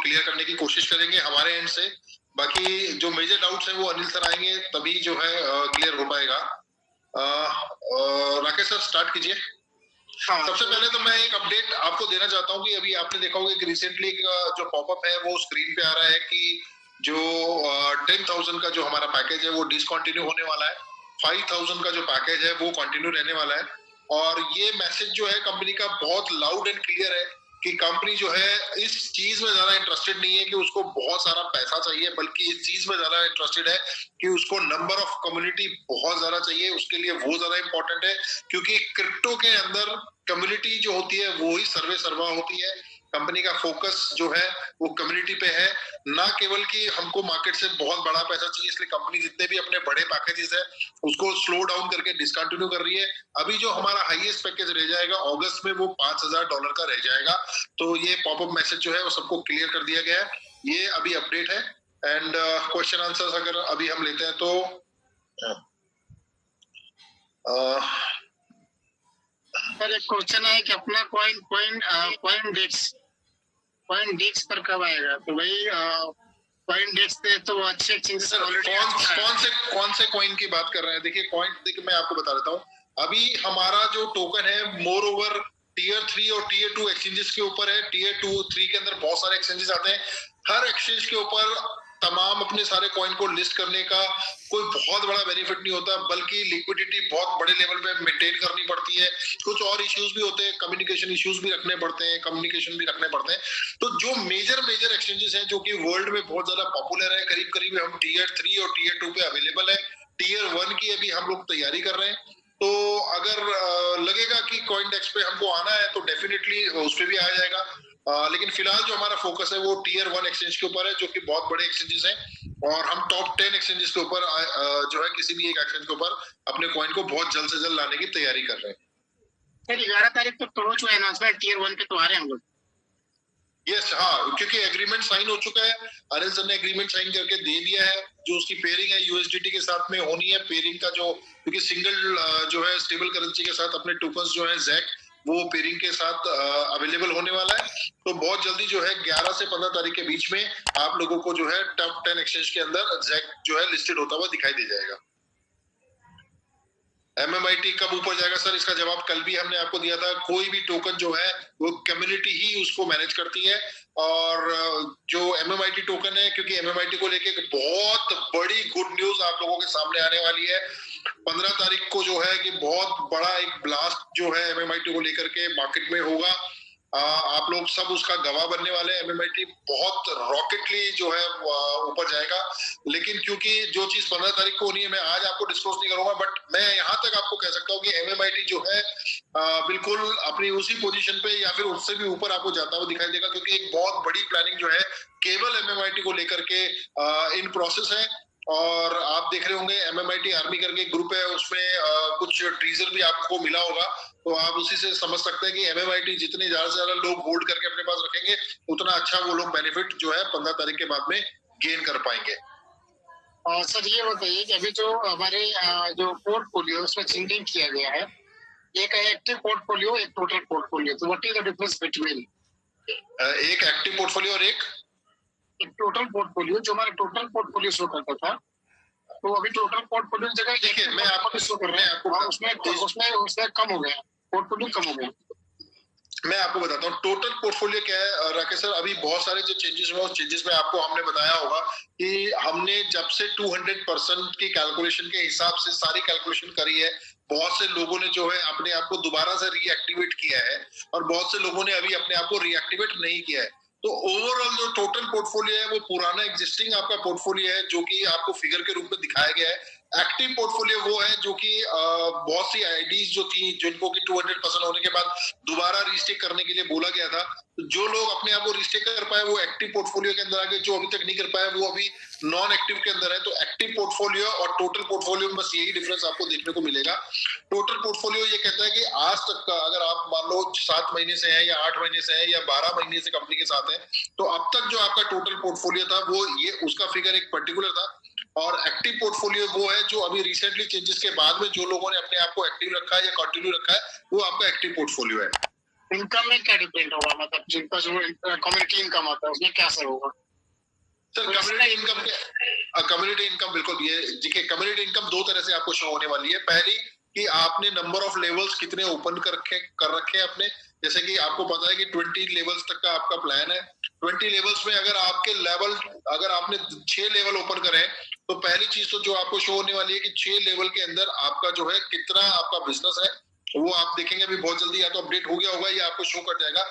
Clear करने की कोशिश करेंगे हमारे एंड से। बाकी जो मेजर डाउट्स हैं वो अनिल सर आएंगे तभी जो है क्लियर हो पाएगा। राकेश सर स्टार्ट कीजिए। सबसे पहले तो मैं एक अपडेट आपको देना चाहता हूँ कि अभी आपने देखा होगा कि रिसेंटली जो पॉपअप है वो स्क्रीन पे आ रहा है कि जो 10,000 का जो हमारा पैकेज है वो डिसकंटिन्यू होने वाला है, 5,000 का जो पैकेज है वो कंटिन्यू रहने वाला है। और ये मैसेज जो है कंपनी का बहुत लाउड एंड क्लियर है कि कंपनी जो है इस चीज में ज्यादा इंटरेस्टेड नहीं है कि उसको बहुत सारा पैसा चाहिए, बल्कि इस चीज में ज्यादा इंटरेस्टेड है कि उसको नंबर ऑफ कम्युनिटी बहुत ज्यादा चाहिए, उसके लिए वो ज्यादा इंपॉर्टेंट है। क्योंकि क्रिप्टो के अंदर कम्युनिटी जो होती है वो ही सर्वे सर्वा होती है। कंपनी का फोकस जो है वो कम्युनिटी पे है, ना केवल कि हमको मार्केट से बहुत बड़ा पैसा चाहिए। इसलिए कंपनी जितने भी अपने बड़े पैकेजेस है उसको स्लो डाउन करके डिसकंटिन्यू कर रही है। अभी जो हमारा हाईएस्ट पैकेज रह जाएगा अगस्त में वो $5,000 का रह जाएगा। तो ये पॉपअप मैसेज जो है वो सबको क्लियर कर दिया गया है। ये अभी अपडेट है। एंड क्वेश्चन आंसर्स अगर अभी हम लेते हैं तो सर एक क्वेश्चन है कि अपना पॉइंट डेक्स पर कब आएगा? तो भाई पॉइंट डेक्स पे तो अच्छे एक्सचेंजेस ऑलरेडी कौन से कॉइन की बात कर रहे हैं? देखिए मैं आपको बता देता हूँ। अभी हमारा जो टोकन है मोर ओवर टियर 3 और टियर 2 एक्सचेंजेस के ऊपर है। टियर 2 3 के अंदर बहुत सारे एक्सचेंजेस आते हैं। हर एक्सचेंज के ऊपर तमाम अपने सारे कॉइन को लिस्ट करने का कोई बहुत बड़ा बेनिफिट नहीं होता, बल्कि लिक्विडिटी बहुत बड़े लेवल पे मेंटेन करनी पड़ती है। कुछ और इश्यूज भी होते हैं, कम्युनिकेशन इश्यूज भी रखने पड़ते हैं, कम्युनिकेशन भी रखने पड़ते हैं। तो जो मेजर एक्सचेंजेस हैं जो कि वर्ल्ड में बहुत ज्यादा पॉपुलर है, करीब करीब हम टियर 3 और टियर 2 पे अवेलेबल है। टियर 1 की अभी हम लोग तैयारी कर रहे हैं। तो अगर लगेगा कि कॉइनडेक्स पे हमको आना है तो डेफिनेटली उस पे भी आ जाएगा। लेकिन फिलहाल जो हमारा फोकस है वो टियर 1 एक्सचेंज के ऊपर है, जो कि बहुत बड़े एक्सचेंजेस हैं। और हम टॉप 10 एक्सचेंजेस के ऊपर जो है किसी भी एक एक्सचेंज के ऊपर अपने कॉइन को बहुत जल्द से जल्द लाने की तैयारी कर रहे हैं। सर 11 तारीख तक तो हो चुका है अनाउंसमेंट, टियर 1 पे तो आ रहे हैं हम लोग। यस, हाँ, क्योंकि एग्रीमेंट साइन हो चुका है। अनिल सर ने एग्रीमेंट साइन करके दे दिया है। जो उसकी पेयरिंग है यूएसडीटी के साथ में होनी है। पेयरिंग का जो, क्योंकि सिंगल जो है स्टेबल करेंसी के साथ अपने टोकन्स जो है जैक वो पेयरिंग के साथ अवेलेबल होने वाला है। तो बहुत जल्दी जो है 11 से 15 तारीख के बीच में आप लोगों को जो है टॉप 10 एक्सचेंज के अंदर जैक जो है लिस्टेड होता हुआ दिखाई दे जाएगा। MMIT कब ऊपर जाएगा सर, इसका जवाब कल भी हमने आपको दिया था। कोई भी टोकन जो है वो कम्युनिटी ही उसको मैनेज करती है। और जो MMIT टोकन है, क्योंकि MMIT को लेके बहुत बड़ी गुड न्यूज आप लोगों के सामने आने वाली है। 15 तारीख को जो है कि बहुत बड़ा एक ब्लास्ट जो है MMIT को लेकर के मार्केट में होगा। आप लोग सब उसका गवाह बनने वाले हैं। MMIT बहुत रॉकेटली जो है ऊपर जाएगा। लेकिन क्योंकि जो चीज 15 तारीख को होनी है मैं आज आपको डिस्क्लोज नहीं करूंगा, बट मैं यहाँ तक आपको कह सकता हूँ कि MMIT जो है बिल्कुल अपनी उसी पोजीशन पे या फिर उससे भी ऊपर आपको जाता हुआ दिखाई देगा। क्योंकि एक बहुत बड़ी प्लानिंग जो है केवल MMIT को लेकर के इन प्रोसेस है। और आप देख रहे होंगे MMIT आर्मी करके एक ग्रुप है, उसमें कुछ टीजर भी आपको मिला होगा। तो आप उसी से समझ सकते हैं कि MMIT जितने ज्यादा से ज्यादा लोग होल्ड करके अपने पास रखेंगे उतना अच्छा वो लोग बेनिफिट जो है 15 तारीख के बाद में गेन कर पाएंगे। सर ये बताइए कि अभी जो हमारे जो पोर्टफोलियो उसमें चेंजिंग किया गया है, एक है एक्टिव पोर्टफोलियो, एक टोटल पोर्टफोलियो। तो what is the difference between एक एक्टिव पोर्टफोलियो और एक टोटल पोर्टफोलियो? जो हमारा टोटल पोर्टफोलियो शो करता था, तो अभी टोटल पोर्टफोलियो की जगह देखिए मैं आपको शो कर रहे हैं, उसमें कम हो गया, पोर्टफोलियो कम हो गया। मैं आपको बताता हूँ टोटल पोर्टफोलियो क्या है राकेश सर। अभी बहुत सारे जो चेंजेस हुए उस चेंजेस में आपको हमने बताया होगा कि हमने जब से 200% की कैलकुलेशन के हिसाब से सारी कैलकुलेशन करी है। बहुत से लोगों ने जो है अपने आप को दोबारा से रीएक्टिवेट किया है और बहुत से लोगों ने अभी अपने आप को रीएक्टिवेट नहीं किया है। तो ओवरऑल जो टोटल पोर्टफोलियो है वो पुराना एग्जिस्टिंग आपका पोर्टफोलियो है, जो कि आपको फिगर के रूप में दिखाया गया है। एक्टिव पोर्टफोलियो वो है जो कि बहुत सी आईडीज जो थी जिनको कि 200% होने के बाद दोबारा रीस्टेक करने के लिए बोला गया था। तो जो लोग अपने आप को रीस्टेक कर पाए वो एक्टिव पोर्टफोलियो के अंदर आ गए, जो अभी तक नहीं कर पाए वो अभी नॉन एक्टिव के अंदर है। तो एक्टिव पोर्टफोलियो और टोटल पोर्टफोलियो में बस यही डिफरेंस आपको देखने को मिलेगा। टोटल पोर्टफोलियो ये कहता है कि आज तक का अगर आप मान लो 7 महीने से है या 8 महीने से है या 12 महीने से कंपनी के साथ है, तो अब तक जो आपका टोटल पोर्टफोलियो था वो ये उसका फिगर एक पर्टिकुलर था। और एक्टिव पोर्टफोलियो वो है जो अभी रिसेंटली चेंजेस के बाद में जो लोगों ने अपने आप को एक्टिव रखा है या कंटिन्यू रखा है, वो आपका एक्टिव पोर्टफोलियो है। इनकम में क्या डिपेंड होगा, मतलब जिनका जो कम्युनिटी इनकम आता है उसमें क्या असर होगा? सर कम्युनिटी इनकम बिल्कुल, ये देखिए कम्युनिटी इनकम दो तरह से आपको शो होने वाली है। पहली कि आपने नंबर ऑफ लेवल्स कितने ओपन कर रखे हैं अपने, जैसे कि आपको पता है कि 20 लेवल्स तक का आपका प्लान है। 20 लेवल्स में अगर आपके लेवल, अगर आपने 6 लेवल ओपन करे हैं, तो पहली चीज तो जो आपको शो होने वाली है कि 6 लेवल के अंदर आपका जो है कितना आपका बिजनेस है, वो आप देखेंगे अभी बहुत जल्दी, या तो अपडेट हो गया होगा या आपको शो कर जाएगा।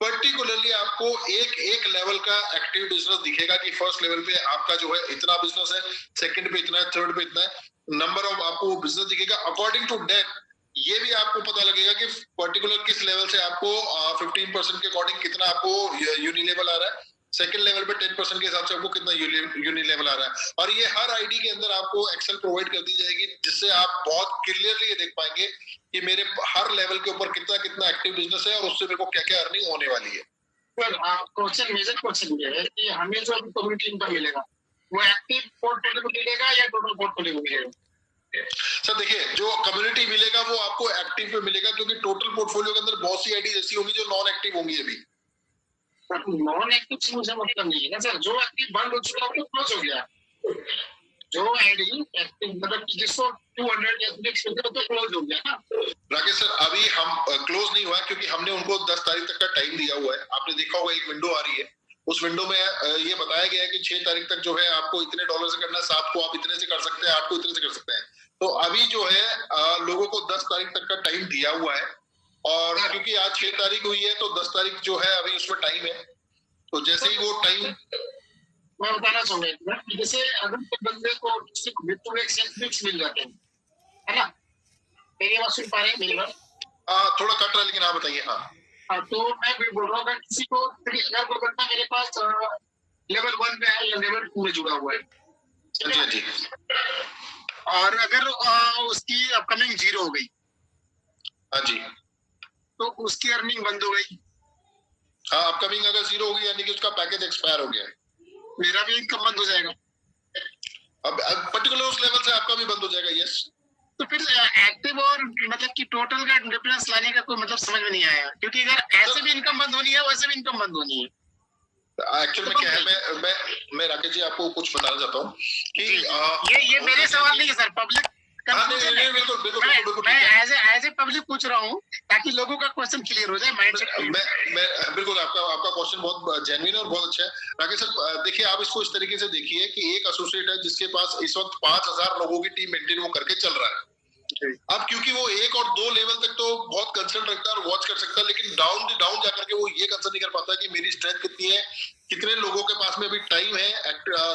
पर्टिकुलरली आपको एक एक लेवल का एक्टिव बिजनेस दिखेगा कि फर्स्ट लेवल पे आपका जो है इतना बिजनेस है, सेकंड पे इतना है, थर्ड पे इतना है, नंबर ऑफ आपको बिजनेस दिखेगा। अकॉर्डिंग टू डेट ये भी आपको पता लगेगा कि पर्टिकुलर किस लेवल से आपको 15% के अकॉर्डिंग कितना आपको यूनि लेवल आ रहा है, सेकंड लेवल पे 10% के हिसाब से आपको कितना यूनि लेवल आ रहा है। और ये हर आईडी के अंदर आपको एक्सेल प्रोवाइड कर दी जाएगी, जिससे आप बहुत क्लियरली ये देख पाएंगे कि मेरे हर लेवल के ऊपर कितना कितना एक्टिव बिजनेस है और उससे मेरे को क्या क्या अर्निंग होने वाली है। सर क्वेश्चन, मेजर क्वेश्चन ये है कि हमें जो कम्युनिटी इनकम मिलेगा वो एक्टिव पोर्टफोलियो में मिलेगा या टोटल पोर्टफोलियो में मिलेगा? सर देखिए, जो कम्युनिटी मिलेगा वो आपको एक्टिव पे मिलेगा, क्योंकि टोटल पोर्टफोलियो के अंदर बहुत सी आईडी ऐसी होंगी जो नॉन एक्टिव होंगी अभी। नॉन एक्टिव से मुझे मतलब नहीं है ना सर, जो एक्टिव बंद हो चुका है वो क्लोज हो गया। जो आईडी एक्टिव मतलब जिसको 200 या 300 तो क्लोज हो गया ना। राकेश सर, अभी हम क्लोज नहीं हुआ क्योंकि हमने उनको 10 तारीख तक का टाइम दिया हुआ है। आपने देखा होगा एक विंडो आ रही है, उस विंडो में ये बताया गया है कि 6 तारीख तक जो है आपको इतने डॉलर से करना है, 7 को आप इतने से कर सकते हैं, 8 को इतने से कर सकते हैं। तो अभी जो है लोगों को 10 तारीख तक का टाइम दिया हुआ है, और क्योंकि आज 6 तारीख हुई है तो 10 तारीख जो है अभी उसमें टाइम है। तो जैसे ही वो टाइम, मैं बताना चाहूंगा कि जैसे अगर बंदे को बिल्कुल एक सेल्फ मिल जाते हैं, है ना? मेरी बात सुन पा रहे हैं मेरी बात? थोड़ा कट रहा है लेकिन आप बताइए। हाँ, तो मैं भी बोल रहा हूँ, अगर किसी को अगर कोई बंदा मेरे पास लेवल 1 पे है या लेवल 2 में जुड़ा हुआ है, जी जी, और अगर उसकी अपकमिंग 0 हो गई, हाँ जी, तो उसकी अर्निंग बंद हो गई। हाँ, अपकमिंग अगर 0 होगी यानी कि उसका पैकेज एक्सपायर हो गया है, मेरा भी इनकम बंद हो जाएगा। अब पर्टिकुलर उस लेवल से आपका भी बंद हो जाएगा। यस, तो फिर एक्टिव और मतलब कि टोटल का डिफरेंस लाने का कोई मतलब समझ में नहीं आया, क्योंकि अगर ऐसे भी इनकम बंद होनी है वैसे भी इनकम बंद होनी है। एक्चुअल में क्या है, मैं राकेश जी आपको कुछ बताना चाहता हूँ कि ये मेरे सवाल नहीं है सर, पब्लिक मैं एज ए पब्लिक पूछ रहा हूँ ताकि लोगों का क्वेश्चन क्लियर हो जाए, माइंड सेट। मैं बिल्कुल, आपका क्वेश्चन बहुत जेन्युइन और बहुत अच्छा है राकेश सर। देखिए, आप इसको इस तरीके से देखिए कि एक एसोसिएट है जिसके पास इस वक्त 5000 लोगों की टीम मेंटेन वो करके चल रहा है। अब क्योंकि वो 1 और 2 लेवल तक तो बहुत कंसर्न रखता है और वॉच कर सकता है, लेकिन डाउन जाकर के वो ये कंसर्न नहीं कर पाता कि मेरी स्ट्रेंथ कितनी है, कितने लोगों के पास में अभी टाइम है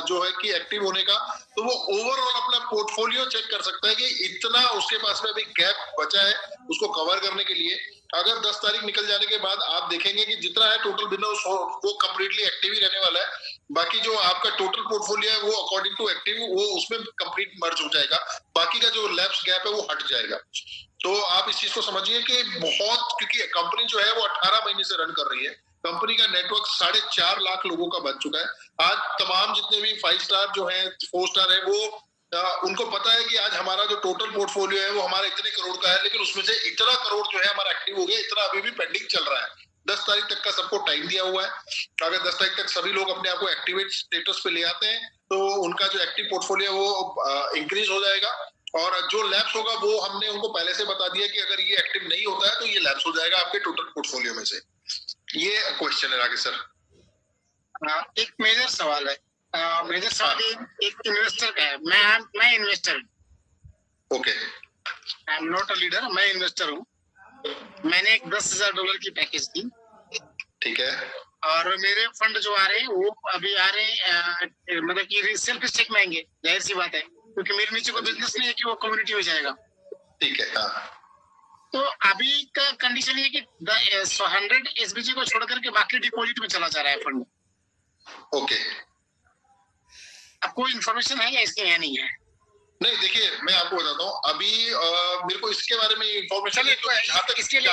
जो है कि एक्टिव होने का। तो वो ओवरऑल अपना पोर्टफोलियो चेक कर सकता है कि इतना उसके पास में अभी गैप बचा है उसको कवर करने के लिए। अगर 10 तारीख निकल जाने के बाद आप देखेंगे कि जितना है टोटल बिजनेस वो कंप्लीटली एक्टिव ही रहने वाला है। बाकी जो आपका टोटल पोर्टफोलियो है वो अकॉर्डिंग टू एक्टिव वो उसमें कंप्लीट मर्ज हो जाएगा, बाकी का जो लैप्स गैप है वो हट जाएगा। तो आप इस चीज को समझिए कि बहुत, क्योंकि कंपनी जो है वो 18 महीने से रन कर रही है, कंपनी का नेटवर्क 4.5 लाख लोगों का बन चुका है। आज तमाम जितने भी 5 स्टार जो है, 4 स्टार है, वो उनको पता है कि आज हमारा जो टोटल पोर्टफोलियो है वो हमारा इतने करोड़ का है, लेकिन उसमें से इतना करोड़ जो है हमारा एक्टिव हो गया, इतना अभी भी पेंडिंग चल रहा है। 10 तारीख तक का सबको टाइम दिया हुआ है। अगर 10 तारीख तक सभी लोग अपने आप को एक्टिवेट स्टेटस पे ले आते हैं तो उनका जो एक्टिव पोर्टफोलियो वो इंक्रीज हो जाएगा, और जो लैप्स होगा वो हमने उनको पहले से बता दिया कि अगर ये एक्टिव नहीं होता है तो ये लैप्स हो जाएगा आपके टोटल पोर्टफोलियो में से। ये क्वेश्चन है राकेश सर। एक मेजर सवाल है, मेजर सवाल एक इन्वेस्टर का है। मैं इन्वेस्टर हूँ। Okay, I am not a leader, मैं इन्वेस्टर हूँ। मैंने एक $10,000 की पैकेज दी, ठीक है, और मेरे फंड जो आ रहे हैं वो अभी आ रहे हैं मतलब कि सेल्फ स्टेक में आएंगे, जाहिर सी बात है, क्योंकि मेरे नीचे कोई बिजनेस नहीं है कि वो कम्युनिटी में जाएगा। ठीक है, हाँ। तो अभी का कंडीशन ये कि 100 एसबीजी को छोड़ करके बाकी डिपॉजिट में चला जा रहा है फंड। ओके, अब कोई इन्फॉर्मेशन है या इसके या नहीं है? नहीं, देखिए मैं आपको बताता हूँ अभी मेरे को इसके बारे में इन्फॉर्मेशन इसके लिए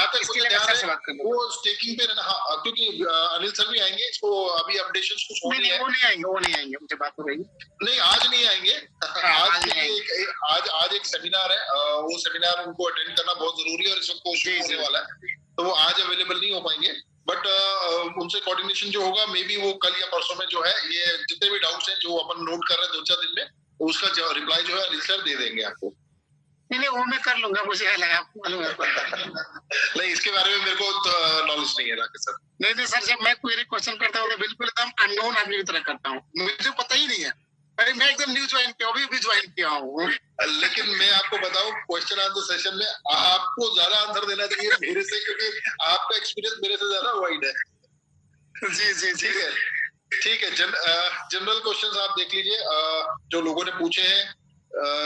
वो स्टेकिंग पे रहना। हाँ, क्योंकि अनिल सर भी आएंगे, इसको अभी अपडेशन कुछ होनी है। वो नहीं आएंगे, मुझे बात हो रही नहीं, आज नहीं आएंगे। आज एक सेमिनार है, वो सेमिनार उनको अटेंड करना बहुत जरूरी है और इस वक्त पोस्ट होने वाला है। तो वो आज अवेलेबल नहीं हो पाएंगे, बट उनसे कोऑर्डिनेशन जो होगा मे बी वो कल या परसों में जो है ये जितने भी डाउट्स हैं जो अपन नोट कर रहे हैं 2-4 दिन में उसका रिप्लाई जो है अनिल सर दे देंगे आपको। नहीं वो मैं कर लूंगा, मुझे लगा आपको मालूम है। नहीं इसके बारे में मेरे को नॉलेज नहीं है राकेश सर। नहीं सर, जब मैं क्वेरी क्वेश्चन करता हूँ तो बिल्कुल एकदम अननोन आदमी की तरह करता हूँ, मुझे पता ही नहीं है। अरे मैं एकदम न्यू ज्वाइन किया, अभी ज्वाइन किया हूँ। लेकिन मैं आपको बताऊं क्वेश्चन आंसर सेशन में आपको ज्यादा आंसर देना चाहिए मेरे से, क्योंकि आपका एक्सपीरियंस मेरे से ज्यादा वाइड है। जी ठीक है ठीक है। जनरल क्वेश्चंस आप देख लीजिए जो लोगों ने पूछे हैं।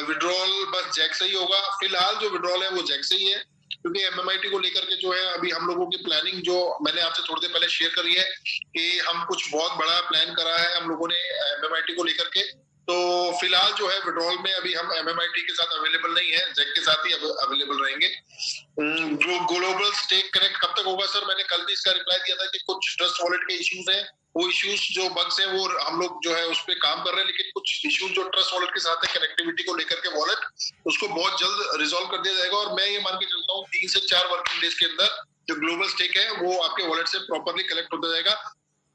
विड्रॉल बस जैक से ही होगा फिलहाल, जो विड्रॉल है वो जैक से ही है, क्योंकि एमएमआईटी को लेकर के जो है अभी हम लोगों की प्लानिंग जो मैंने आपसे थोड़ी देर पहले शेयर करी है कि हम कुछ बहुत बड़ा प्लान करा है हम लोगों ने एमएमआईटी को लेकर के। तो फिलहाल जो है विड्रॉल में अभी हम एमएमआईटी के साथ अवेलेबल नहीं है, जैक के साथ ही अवेलेबल रहेंगे। जो ग्लोबल स्टेक कनेक्ट कब तक होगा सर, मैंने कल भी इसका रिप्लाई दिया था कि कुछ ट्रस्ट वॉलेट के इश्यूज हैं, वो इश्यूज जो बग्स हैं वो हम लोग जो है उस पर काम कर रहे हैं, लेकिन कुछ इश्यूज जो ट्रस्ट वॉलेट के साथ है कनेक्टिविटी को लेकर के वॉलेट, उसको बहुत जल्द रिजॉल्व कर दिया जाएगा। और मैं ये मान के चलता हूँ 3 से 4 वर्किंग डेज के अंदर जो ग्लोबल स्टेक है वो आपके वॉलेट से प्रॉपरली कलेक्ट होता जाएगा।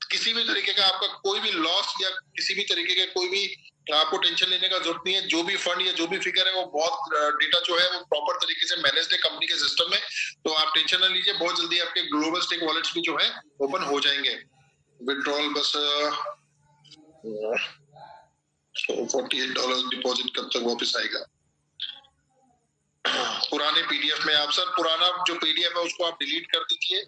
किसी भी तरीके का आपका कोई भी लॉस या किसी भी तरीके का कोई भी आपको टेंशन लेने का जरूरत नहीं है। जो भी फंड या जो भी फिगर है वो बहुत डेटा जो है वो प्रॉपर तरीके से मैनेज्ड है कंपनी के सिस्टम में, तो आप टेंशन ना लीजिए, बहुत जल्दी आपके ग्लोबल स्टेक वॉलेट्स भी जो है ओपन हो जाएंगे। विड्रॉल बस $48 डिपॉजिट कब तक वापस आएगा? पुराने पीडीएफ में आप सर पुराना जो पीडीएफ है उसको आप डिलीट कर दीजिए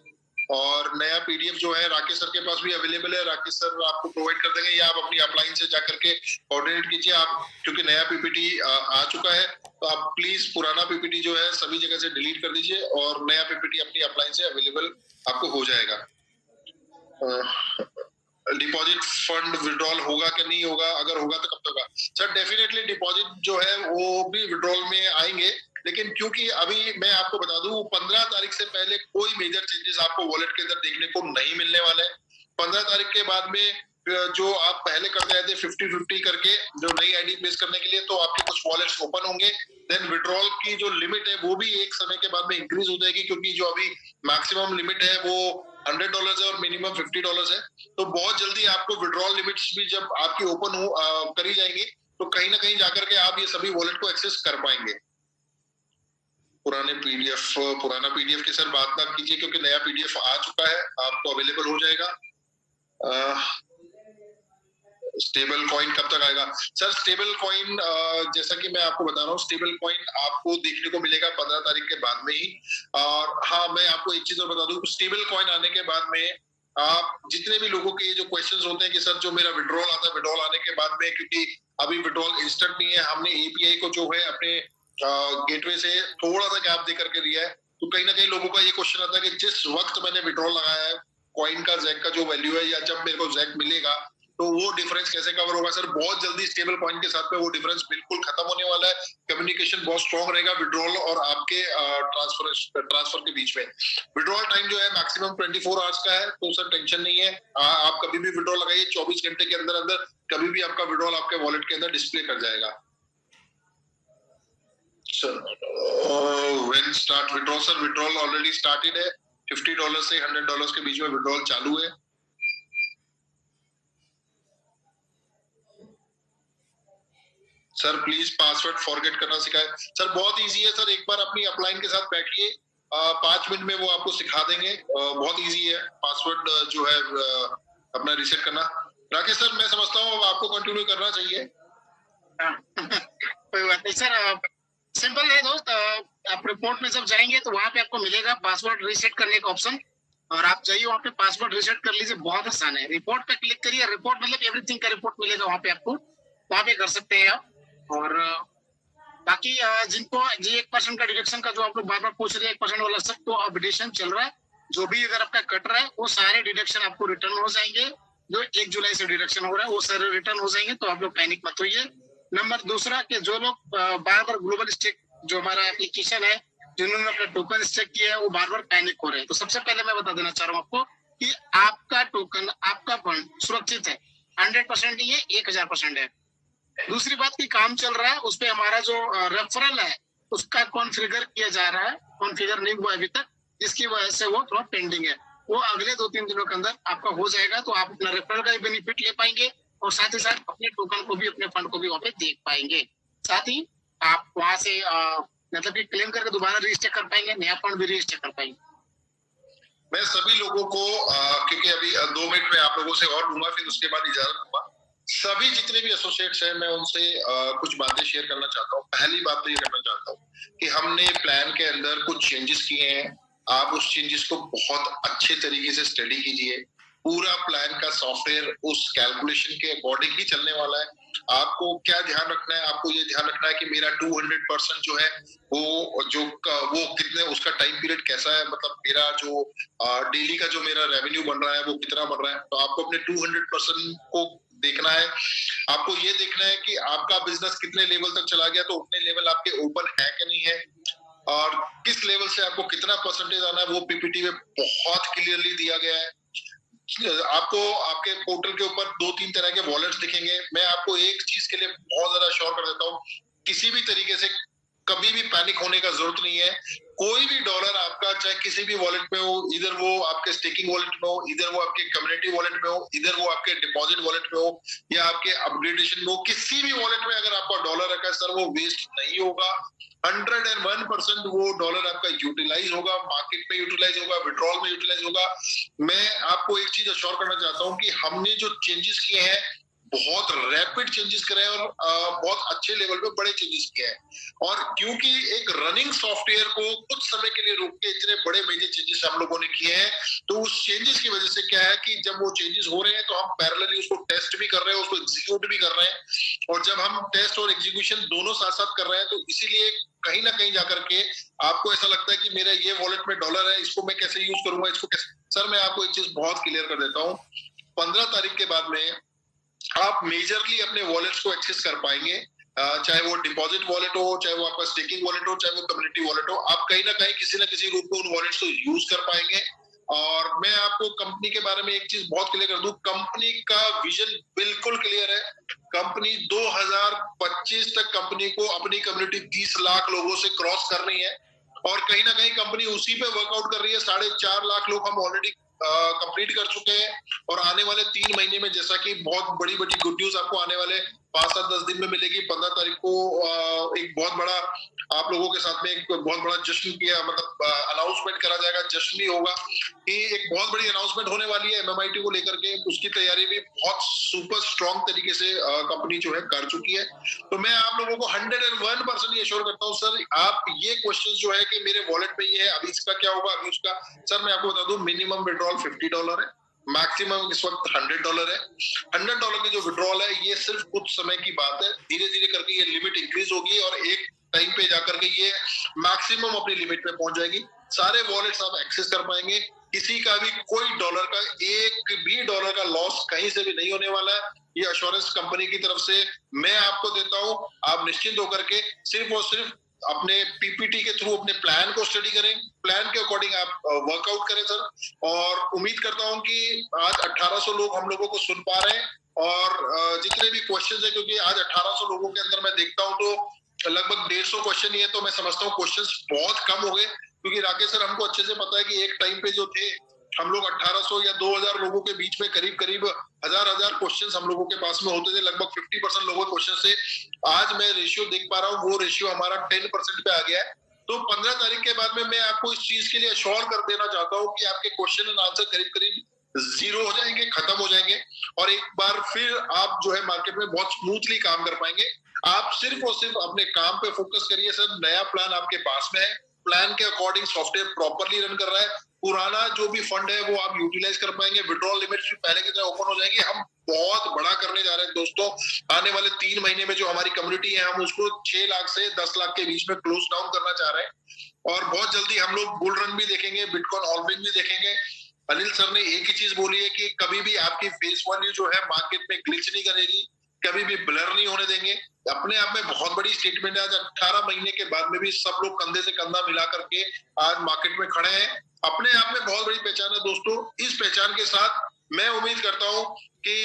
और नया पीडीएफ जो है राकेश सर के पास भी अवेलेबल है, राकेश सर आपको प्रोवाइड कर देंगे या आप अपनी अपलाइन से जाकर के कोऑर्डिनेट कीजिए आप, क्योंकि नया पीपीटी आ चुका है तो आप प्लीज पुराना पीपीटी जो है सभी जगह से डिलीट कर दीजिए और नया पीपीटी अपनी अपलाइन से अवेलेबल आपको हो जाएगा। डिपॉजिट फंड विड्रॉल होगा कि नहीं होगा, अगर होगा तो कब तक होगा? सर डेफिनेटली डिपॉजिट जो है वो भी विड्रॉल में आएंगे, लेकिन क्योंकि अभी मैं आपको बता दूं 15 तारीख से पहले कोई मेजर चेंजेस आपको वॉलेट के अंदर देखने को नहीं मिलने वाले हैं। 15 तारीख के बाद में जो आप पहले करते रहते 50-50 करके जो नई आईडी प्लेस करने के लिए, तो आपके कुछ वॉलेट्स ओपन होंगे, देन विड्रॉल की जो लिमिट है वो भी एक समय के बाद में इंक्रीज हो जाएगी, क्योंकि जो अभी मैक्सिमम लिमिट है वो $100 है और मिनिमम $50 है। तो बहुत जल्दी आपको विड्रॉल लिमिट्स भी जब आपकी ओपन हो करी जाएंगी तो कहीं ना कहीं जाकर के आप ये सभी वॉलेट को एक्सेस कर पाएंगे। पुराना पीडीएफ की सर बात ना कीजिए, क्योंकि नया पीडीएफ आ चुका है, आपको अवेलेबल हो जाएगा। स्टेबल कॉइन कब तक आएगा? सर स्टेबल कॉइन जैसा कि मैं आपको बता रहा हूँ, स्टेबल कॉइन आपको देखने को मिलेगा 15 तारीख के बाद में ही। और हाँ मैं आपको एक चीज और बता दूं, स्टेबल कॉइन आने के बाद में आप जितने भी लोगों के जो क्वेश्चंस होते हैं कि सर जो मेरा विड्रॉल आता है, विड्रॉल आने के बाद में, क्योंकि अभी विड्रॉल इंस्टेंट नहीं है, हमने एपीआई को जो है अपने गेटवे से थोड़ा सा गैप दे करके दिया है, तो कहीं ना कहीं लोगों का ये क्वेश्चन आता है कि जिस वक्त मैंने विड्रॉल लगाया है कॉइन का जैक का जो वैल्यू है या जब मेरे को जैक मिलेगा तो वो डिफरेंस कैसे कवर होगा? सर बहुत जल्दी स्टेबल कॉइन के साथ में वो डिफरेंस बिल्कुल खत्म होने वाला है, कम्युनिकेशन बहुत स्ट्रॉन्ग रहेगा विड्रॉल और आपके ट्रांसफर के बीच में। विड्रॉल टाइम जो है मैक्सिमम 24 आवर्स का है, तो सर टेंशन नहीं है, आप कभी भी विड्रॉल लगाइए, 24 घंटे के अंदर अंदर कभी भी आपका विड्रॉल आपके वॉलेट के अंदर डिस्प्ले कर जाएगा। Sir when start withdrawal? Sir withdrawal already started है, $50 से $100 के बीच में विड्रॉल चालू है। सर प्लीज पासवर्ड फॉरगेट करना सिखाए। सर बहुत इजी है सर, एक बार अपनी अपलाइन के साथ बैठिए, 5 मिनट में वो आपको सिखा देंगे, बहुत इजी है पासवर्ड जो है अपना रीसेट करना। राकेश सर मैं समझता हूँ अब आपको कंटिन्यू करना चाहिए। कोई बात नहीं सर, सिंपल है दोस्त, आप रिपोर्ट में जब जाएंगे तो वहां पे आपको मिलेगा पासवर्ड रीसेट करने का ऑप्शन, और आप जाइए वहाँ पे पासवर्ड रीसेट कर लीजिए, बहुत आसान है। रिपोर्ट पे क्लिक करिए, रिपोर्ट मतलब एवरीथिंग का रिपोर्ट मिलेगा वहाँ पे आपको, वहाँ पे कर सकते हैं आप। और बाकी जिनको जी 1% का डिडक्शन का जो आप लोग बार बार पूछ रहे हैं 1% वाला, सब तो अपडेशन चल रहा है, जो भी अगर आपका कट रहा है वो सारे डिडक्शन आपको रिटर्न हो जाएंगे, जो 1 जुलाई से डिडक्शन हो रहा है वो सारे रिटर्न हो जाएंगे, तो आप लोग पैनिक मत होइए। नंबर दूसरा कि जो लोग बार बार ग्लोबल स्टेक जो हमारा एप्लीकेशन है जिन्होंने अपना टोकन स्टेक किया है वो बार बार पैनिक हो रहे हैं, तो सबसे पहले मैं बता देना चाह रहा हूँ आपको कि आपका टोकन आपका फंड सुरक्षित है, 100% नहीं है, 1000% है। दूसरी बात की काम चल रहा है, उस पर हमारा जो रेफरल है उसका कॉन्फ़िगर किया जा रहा है, कॉन्फ़िगर नहीं हुआ अभी तक, जिसकी वजह से वो थोड़ा पेंडिंग है। वो अगले 2-3 दिनों के अंदर आपका हो जाएगा, तो आप अपना रेफरल का भी बेनिफिट ले पाएंगे और साथ ही साथ अपने टोकन को भी, अपने फंड को भी वहाँ पे देख पाएंगे। साथ ही आप वहां से मतलब कि क्लेम करके दोबारा रजिस्टर कर पाएंगे, नया फंड भी रजिस्टर कर पाएंगे। मैं सभी लोगों को क्योंकि अभी 2 मिनट में आप लोगों से और लूंगा, फिर उसके बाद इजाजत दूंगा। सभी जितने भी एसोसिएट्स हैं, मैं उनसे कुछ बातें शेयर करना चाहता हूँ। पहली बात तो ये करना चाहता हूँ कि हमने प्लान के अंदर कुछ चेंजेस किए हैं। आप उस चेंजेस को बहुत अच्छे तरीके से स्टडी कीजिए। पूरा प्लान का सॉफ्टवेयर उस कैलकुलेशन के अकॉर्डिंग ही चलने वाला है। आपको क्या ध्यान रखना है? आपको ये ध्यान रखना है कि मेरा 200% जो है वो कितने, उसका टाइम पीरियड कैसा है, मतलब मेरा जो डेली का जो मेरा रेवेन्यू बन रहा है वो कितना बन रहा है। तो आपको अपने 200% को देखना है। आपको ये देखना है कि आपका बिजनेस कितने लेवल तक चला गया, तो उतने लेवल आपके ओपन है कि नहीं है, और किस लेवल से आपको कितना परसेंटेज आना है वो पीपीटी में बहुत क्लियरली दिया गया है। आपको आपके पोर्टल के ऊपर 2-3 तरह के वॉलेट्स दिखेंगे। मैं आपको एक चीज के लिए बहुत ज्यादा श्योर कर देता हूँ, किसी भी तरीके से कभी भी पैनिक होने का जरूरत नहीं है। कोई भी डॉलर आपका चाहे किसी भी वॉलेट में हो, इधर वो आपके स्टेकिंग वॉलेट में हो, इधर वो आपके कम्युनिटी वॉलेट में हो, इधर वो आपके डिपॉजिट वॉलेट में हो, या आपके अपग्रेडेशन में हो, किसी भी वॉलेट में अगर आपका डॉलर रखा है सर, वो वेस्ट नहीं होगा। 101% वो डॉलर आपका यूटिलाइज होगा, मार्केट में यूटिलाइज होगा, विड्रॉल में यूटिलाइज होगा। मैं आपको एक चीज अश्योर करना चाहता हूँ कि हमने जो चेंजेस किए हैं, बहुत रैपिड चेंजेस करे और बहुत अच्छे लेवल पे बड़े चेंजेस किए हैं। और क्योंकि एक रनिंग सॉफ्टवेयर को कुछ समय के लिए रोक के इतने बड़े मेजर चेंजेस हम लोगों ने किए हैं, तो उस चेंजेस की वजह से क्या है कि जब वो चेंजेस हो रहे हैं तो हम पैरेलली उसको टेस्ट भी कर रहे हैं, उसको एग्जीक्यूट भी कर रहे हैं। और जब हम टेस्ट और एग्जीक्यूशन दोनों साथ साथ कर रहे हैं, तो इसीलिए कहीं ना कहीं जाकर के आपको ऐसा लगता है कि मेरा ये वॉलेट में डॉलर है, इसको मैं कैसे यूज करूंगा, इसको कैसे। सर मैं आपको एक चीज बहुत क्लियर कर देता हूँ, 15 तारीख के बाद में आप मेजरली अपने वॉलेट्स को एक्सेस कर पाएंगे। चाहे वो डिपॉजिट वॉलेट हो, चाहे वो आपका स्टेकिंग वॉलेट हो, चाहे वो कम्युनिटी वॉलेट हो, आप कहीं ना कहीं किसी ना किसी रूप में उन वॉलेट्स को यूज कर पाएंगे। और मैं आपको कंपनी के बारे में एक चीज बहुत क्लियर कर दूं, कंपनी का विजन बिल्कुल क्लियर है। कंपनी 2025 तक कंपनी को अपनी कम्युनिटी 30 लाख लोगों से क्रॉस करनी है, और कहीं ना कहीं कंपनी उसी पे वर्कआउट कर रही है। 4.5 लाख लोग हम ऑलरेडी कंप्लीट कर चुके हैं, और आने वाले 3 महीने में, जैसा कि बहुत बड़ी बड़ी गुड न्यूज आपको आने वाले 5-7-10 दिन में मिलेगी। 15 तारीख को एक बहुत बड़ा आप लोगों के साथ में एक बहुत बड़ा जश्न किया, मतलब अनाउंसमेंट करा जाएगा, जश्न भी होगा कि एक बहुत बड़ी अनाउंसमेंट होने वाली है एमएमआईटी को लेकर के। उसकी तैयारी भी बहुत सुपर स्ट्रॉन्ग तरीके से कंपनी जो है कर चुकी है। तो मैं आप लोगों को 101% ये श्योर करता हूँ सर, आप ये क्वेश्चन जो है कि मेरे वॉलेट में ये है, अभी इसका क्या होगा, अभी उसका, सर मैं आपको बता दूं, मिनिमम विड्रॉल $50 है, मैक्सिमम इस वक्त $100 है। $100 की जो विड्रॉल है ये सिर्फ कुछ समय की बात है, धीरे धीरे करके ये लिमिट इंक्रीज होगी और एक टाइम पे जाकर के ये मैक्सिमम अपनी लिमिट पे पहुंच जाएगी। सारे वॉलेट्स आप एक्सेस कर पाएंगे, किसी का भी कोई डॉलर का, एक भी डॉलर का लॉस कहीं से भी नहीं होने वाला है। ये अश्योरेंस कंपनी की तरफ से मैं आपको देता हूं। आप निश्चिंत होकर के सिर्फ और सिर्फ अपने पीपीटी के थ्रू अपने प्लान को स्टडी करें, प्लान के अकॉर्डिंग आप वर्कआउट करें सर। और उम्मीद करता हूं कि आज 1800 लोग हम लोगों को सुन पा रहे हैं, और जितने भी क्वेश्चंस है, क्योंकि आज 1800 लोगों के अंदर मैं देखता हूं तो लगभग 150 क्वेश्चन ही है, तो मैं समझता हूँ क्वेश्चंस बहुत कम हो गए, क्योंकि राकेश सर हमको अच्छे से पता है कि एक टाइम पे जो थे हम लोग 1800 या 2000 लोगों के बीच में करीब करीब हजार क्वेश्चंस हम लोगों के पास में होते थे। लगभग 50% लोगों के क्वेश्चन से आज मैं रेशियो देख पा रहा हूँ, वो रेशियो हमारा 10% पे आ गया है। तो 15 तारीख के बाद में मैं आपको इस चीज के लिए अश्योर कर देना चाहता हूँ कि आपके क्वेश्चन एंड आंसर करीब करीब 0 हो जाएंगे, खत्म हो जाएंगे, और एक बार फिर आप जो है मार्केट में बहुत स्मूथली काम कर पाएंगे। आप सिर्फ और सिर्फ अपने काम पे फोकस करिए सर। नया प्लान आपके पास में है, प्लान के अकॉर्डिंग सॉफ्टवेयर प्रॉपरली रन कर रहा है, पुराना जो भी फंड है वो आप यूटिलाइज कर पाएंगे, विड्रॉल लिमिट्स भी पहले की तरह ओपन हो जाएगी। हम बहुत बड़ा करने जा रहे हैं दोस्तों। आने वाले 3 महीने में जो हमारी कम्युनिटी है, हम उसको 6 लाख से 10 लाख के बीच में क्लोज डाउन करना चाह रहे हैं, और बहुत जल्दी हम लोग बुल रन भी देखेंगे, बिटकॉइन ऑलविन भी देखेंगे। अनिल सर ने एक ही चीज बोली है कि कभी भी आपकी फेस वैल्यू जो है मार्केट में ग्लिच नहीं करेगी, कभी भी ब्लर नहीं होने देंगे। अपने आप में बहुत बड़ी स्टेटमेंट है। आज 18 महीने के बाद में भी सब लोग कंधे से कंधा मिला करके आज मार्केट में खड़े हैं, अपने आप में बहुत बड़ी पहचान है दोस्तों। इस पहचान के साथ मैं उम्मीद करता हूं कि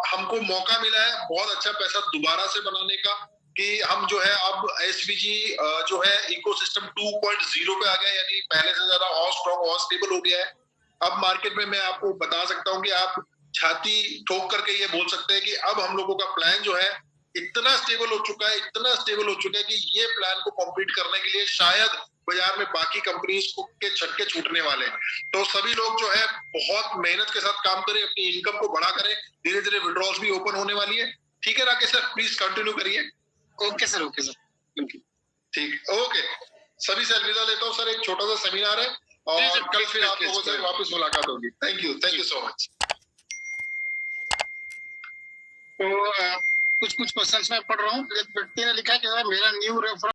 हमको मौका मिला है बहुत अच्छा पैसा दोबारा से बनाने का। कि हम जो है अब एसपीजी जो है इकोसिस्टम 2.0 पे आ गया, यानी पहले से ज्यादा और स्ट्रॉन्ग और स्टेबल हो गया है। अब मार्केट में मैं आपको बता सकता हूं कि आप छाती ठोक करके ये बोल सकते हैं कि अब हम लोगों का प्लान जो है इतना स्टेबल हो चुका है, इतना स्टेबल हो चुका है कि ये प्लान को कंप्लीट करने के लिए शायद बाजार में बाकी कंपनीज के झटके छूटने वाले हैं। तो सभी लोग जो है बहुत मेहनत के साथ काम करें, अपनी इनकम को बढ़ा करें, धीरे धीरे विड्रॉल्स भी ओपन होने वाली है। ठीक है राकेश सर, प्लीज कंटिन्यू करिए। Okay sir, okay sir, thank you. ठीक, ओके, सभी से अलविदा लेता हूँ सर, एक छोटा सा सेमिनार है और कल फिर आप लोगों से वापस मुलाकात होगी। Thank you so much. तो कुछ क्वेश्चंस मैं पढ़ रहा हूँ। एक व्यक्ति ने लिखा कि मेरा न्यू रेफरेंस